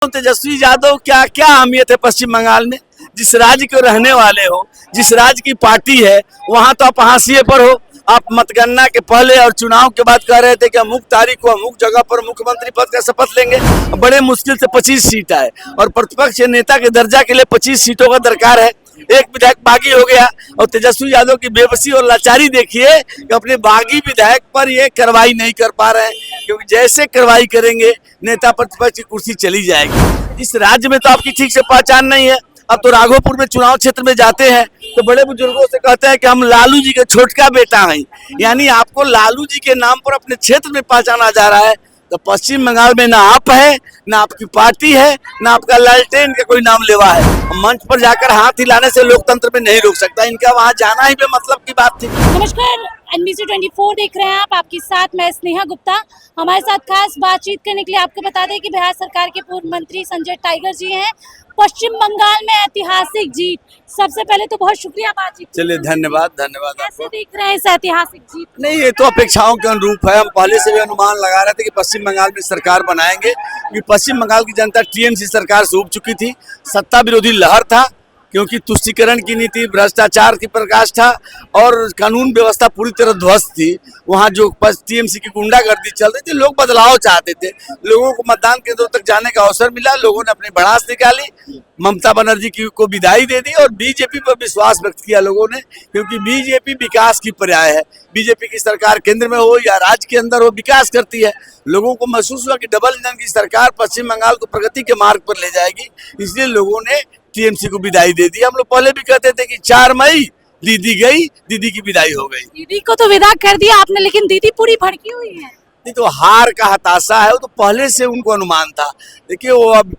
तेजस्वी यादव क्या क्या अहमियत है पश्चिम बंगाल में। जिस राज्य के रहने वाले हो, जिस राज्य की पार्टी है, वहां तो आप हाशिए पर हो। आप मतगणना के पहले और चुनाव के बाद कह रहे थे कि अमुक तारीख को अमुक जगह पर मुख्यमंत्री पद का शपथ लेंगे। बड़े मुश्किल से 25 सीट आए और प्रतिपक्ष नेता के दर्जा के लिए 25 सीटों का दरकार है। एक विधायक बागी हो गया और तेजस्वी यादव की बेबसी और लाचारी देखिए कि अपने बागी विधायक पर ये कार्रवाई नहीं कर पा रहे हैं, क्योंकि जैसे कार्रवाई करेंगे नेता प्रतिपक्ष की कुर्सी चली जाएगी। इस राज्य में तो आपकी ठीक से पहचान नहीं है। अब तो राघोपुर में चुनाव क्षेत्र में जाते हैं तो बड़े बुजुर्गों से कहते हैं कि हम लालू जी के छोटका बेटा हैं, यानी आपको लालू जी के नाम पर अपने क्षेत्र में पहचाना जा रहा है। तो पश्चिम बंगाल में ना आप है, ना आपकी पार्टी है, ना आपका लालटेन का कोई नाम लेवा है। मंच पर जाकर हाथ हिलाने से लोकतंत्र में नहीं रोक सकता, इनका वहां जाना ही बेमतलब की बात थी। नमस्कार, NBC 24 देख रहे हैं आप। आपके साथ मैं स्नेहा गुप्ता। हमारे साथ खास बातचीत करने के लिए आपको बता दें कि बिहार सरकार के पूर्व मंत्री संजय टाइगर जी हैं। पश्चिम बंगाल में ऐतिहासिक जीत, सबसे पहले तो बहुत शुक्रिया बातचीत। चलिए, धन्यवाद धन्यवाद। कैसे देख रहे हैं इस ऐतिहासिक जीत? नहीं, ये तो अपेक्षाओं के अनुरूप है। हम पहले से भी अनुमान लगा रहे थे कि पश्चिम बंगाल में सरकार बनाएंगे, क्योंकि पश्चिम बंगाल की जनता टीएमसी सरकार से उब चुकी थी। सत्ता विरोधी लहर था, क्योंकि तुष्टीकरण की नीति, भ्रष्टाचार की प्रकाश था और कानून व्यवस्था पूरी तरह ध्वस्त थी। वहाँ जो टीएमसी की गुंडागर्दी चल रही थी, लोग बदलाव चाहते थे। लोगों को मतदान केंद्रों तक जाने का अवसर मिला, लोगों ने अपनी भड़ास निकाली, ममता बनर्जी को विदाई दे दी और बीजेपी पर विश्वास व्यक्त किया लोगों ने, क्योंकि बीजेपी विकास की पर्याय है। बीजेपी की सरकार केंद्र में हो या राज्य के अंदर हो, विकास करती है। लोगों को महसूस हुआ कि डबल इंजन की सरकार पश्चिम बंगाल को प्रगति के मार्ग पर ले जाएगी, इसलिए लोगों ने टीएमसी को विदाई दे दी। हम लोग पहले भी कहते थे कि 4 मई दीदी गई, दीदी की विदाई हो गई। दीदी को तो विदा कर दिया आपने, लेकिन दीदी पूरी भड़की हुई है। नहीं तो हार का हताशा है, वो तो पहले से उनको अनुमान था। देखिए, वो अब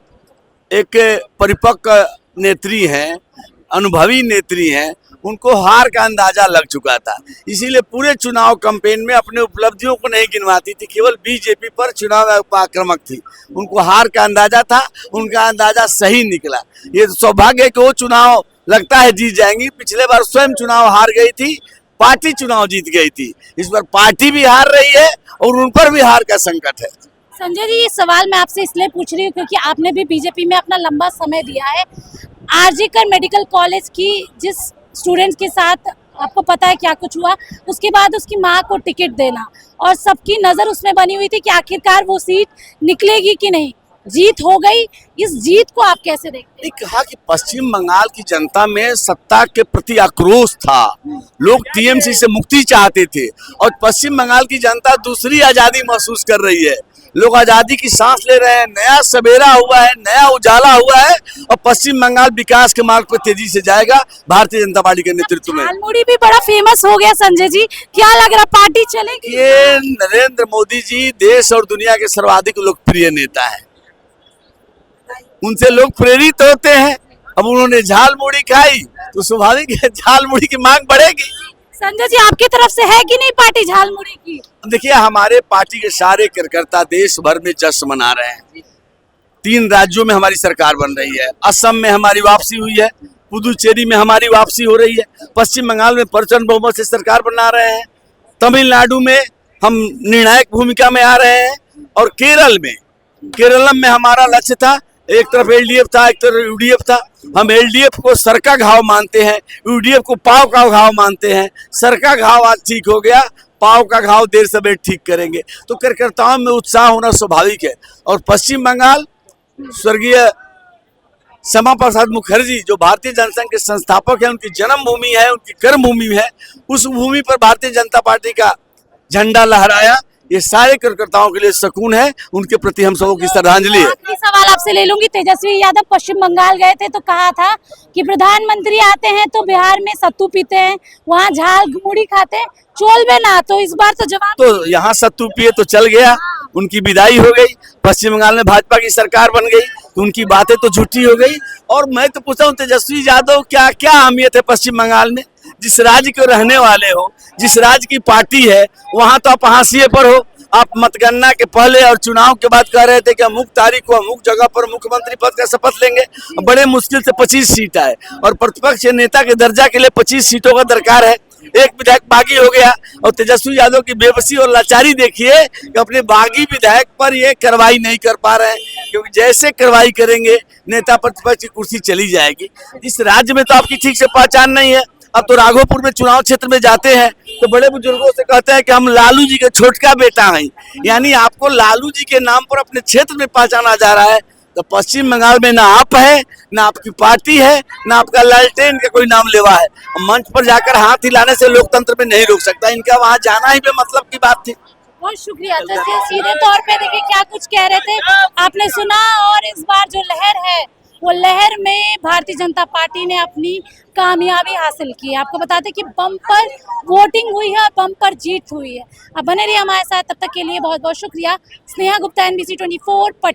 एक परिपक्व नेत्री हैं, अनुभवी नेत्री हैं, उनको हार का अंदाजा लग चुका था। इसीलिए पूरे चुनाव कैंपेन में अपने उपलब्धियों को नहीं गिनवाती थी, केवल बीजेपी पर चुनाव आक्रामक थी। उनको हार का अंदाजा था, उनका अंदाजा सही निकला। ये सौभाग्य है कि वो चुनाव लगता है जीत जाएंगी। पिछले बार स्वयं चुनाव हार गई थी, पार्टी चुनाव जीत गई थी। इस बार पार्टी भी हार रही है और उन पर भी हार का संकट है। संजय जी, ये सवाल मैं आपसे इसलिए पूछ रही हूँ क्योंकि आपने भी बीजेपी में अपना लंबा समय दिया है। आरजीकर मेडिकल कॉलेज की जिस स्टूडेंट्स के साथ आपको पता है क्या कुछ हुआ, उसके बाद उसकी मां को टिकट देना और सबकी नजर उसमें बनी हुई थी कि आखिरकार वो सीट निकलेगी कि नहीं। जीत हो गई, इस जीत को आप कैसे देखते हैं? कहा कि पश्चिम बंगाल की जनता में सत्ता के प्रति आक्रोश था, लोग टीएमसी से मुक्ति चाहते थे और पश्चिम बंगाल की जनता दूसरी आजादी महसूस कर रही है। लोग आजादी की सांस ले रहे हैं, नया सवेरा हुआ है, नया उजाला हुआ है और पश्चिम बंगाल विकास के मार्ग पर तेजी से जाएगा भारतीय जनता पार्टी के नेतृत्व में। झालमुड़ी भी बड़ा फेमस हो गया संजय जी, क्या लग रहा पार्टी चलेगी? ये नरेंद्र मोदी जी देश और दुनिया के सर्वाधिक लोकप्रिय नेता है, उनसे लोग प्रेरित होते हैं। अब उन्होंने झालमुड़ी खाई तो स्वाभाविक है झालमुड़ी की मांग बढ़ेगी। संजय जी, आपकी तरफ से है कि नहीं पार्टी झालमुड़ी की? देखिए, हमारे पार्टी के सारे कार्यकर्ता देश भर में जश्न मना रहे हैं। 3 राज्यों में हमारी सरकार बन रही है। असम में हमारी वापसी हुई है, पुदुचेरी में हमारी वापसी हो रही है, पश्चिम बंगाल में प्रचंड बहुमत से सरकार बना रहे हैं, तमिलनाडु में हम निर्णायक भूमिका में आ रहे हैं और केरलम में हमारा लक्ष्य था। एक तरफ एलडीएफ था, एक तरफ यूडीएफ था। हम एलडीएफ को सर का घाव मानते हैं, यूडीएफ को पाव का घाव मानते हैं। सर का घाव आज ठीक हो गया, पाव का घाव देर सवेर ठीक करेंगे। तो कार्यकर्ताओं में उत्साह होना स्वाभाविक है। और पश्चिम बंगाल, स्वर्गीय श्यामा प्रसाद मुखर्जी जो भारतीय जनसंघ के संस्थापक हैं, उनकी जन्मभूमि है, उनकी कर्मभूमि है। उस भूमि पर भारतीय जनता पार्टी का झंडा लहराया, ये सारे कार्यकर्ताओं के लिए सुकून है, उनके प्रति हम सबों की श्रद्धांजलि है। आखिरी सवाल आपसे ले लूंगी। तेजस्वी यादव पश्चिम बंगाल गए थे तो कहा था कि प्रधानमंत्री आते हैं तो बिहार में सत्तू पीते हैं, वहाँ झालमुड़ी खाते हैं, चोल ना। तो इस बार तो जवाब तो यहाँ सत्तू पिए तो चल गया, उनकी विदाई हो गई। पश्चिम बंगाल में भाजपा की सरकार बन गई तो उनकी बातें तो झूठी हो गई। और मैं तो पूछता हूँ, तेजस्वी यादव क्या क्या अहमियत है पश्चिम बंगाल में। जिस राज्य के रहने वाले हो, जिस राज्य की पार्टी है, वहां तो आप हाशिए पर हो। आप मतगणना के पहले और चुनाव के बाद कह रहे थे कि अमुक तारीख को अमुक जगह पर मुख्यमंत्री पद का शपथ लेंगे। बड़े मुश्किल से 25 सीट आए और प्रतिपक्ष नेता के दर्जा के लिए 25 सीटों का दरकार है। एक विधायक बागी हो गया, और तेजस्वी यादव की बेबसी और लाचारी देखिए कि अपने बागी विधायक पर ये कार्रवाई नहीं कर पा रहे हैं, क्योंकि जैसे कार्रवाई करेंगे नेता प्रतिपक्ष की कुर्सी चली जाएगी। इस राज्य में तो आपकी ठीक से पहचान नहीं है। अब तो राघोपुर में चुनाव क्षेत्र में जाते हैं तो बड़े बुजुर्गों से कहते हैं कि हम लालू जी के छोटका बेटा हैं, यानी आपको लालू जी के नाम पर अपने क्षेत्र में पहचाना जा रहा है। तो पश्चिम बंगाल में ना आप है, ना आपकी पार्टी है, ना आपका लालटेन का कोई नाम लेवा है। मंच पर जाकर हाथ हिलाने से लोकतंत्र में नहीं रोक सकता, इनका वहां जाना ही बेमतलब की बात थी। बहुत शुक्रिया। जैसे सीधे तौर पे देखिए क्या कुछ कह रहे थे आपने सुना, और इस बार जो लहर है वो लहर में भारतीय जनता पार्टी ने अपनी कामयाबी हासिल की है। आपको बताते कि बम्पर वोटिंग हुई है और बम्पर जीत हुई है। अब बने रहिए हमारे साथ, तब तक के लिए बहुत बहुत शुक्रिया। स्नेहा गुप्ता, NBC 24 पटना।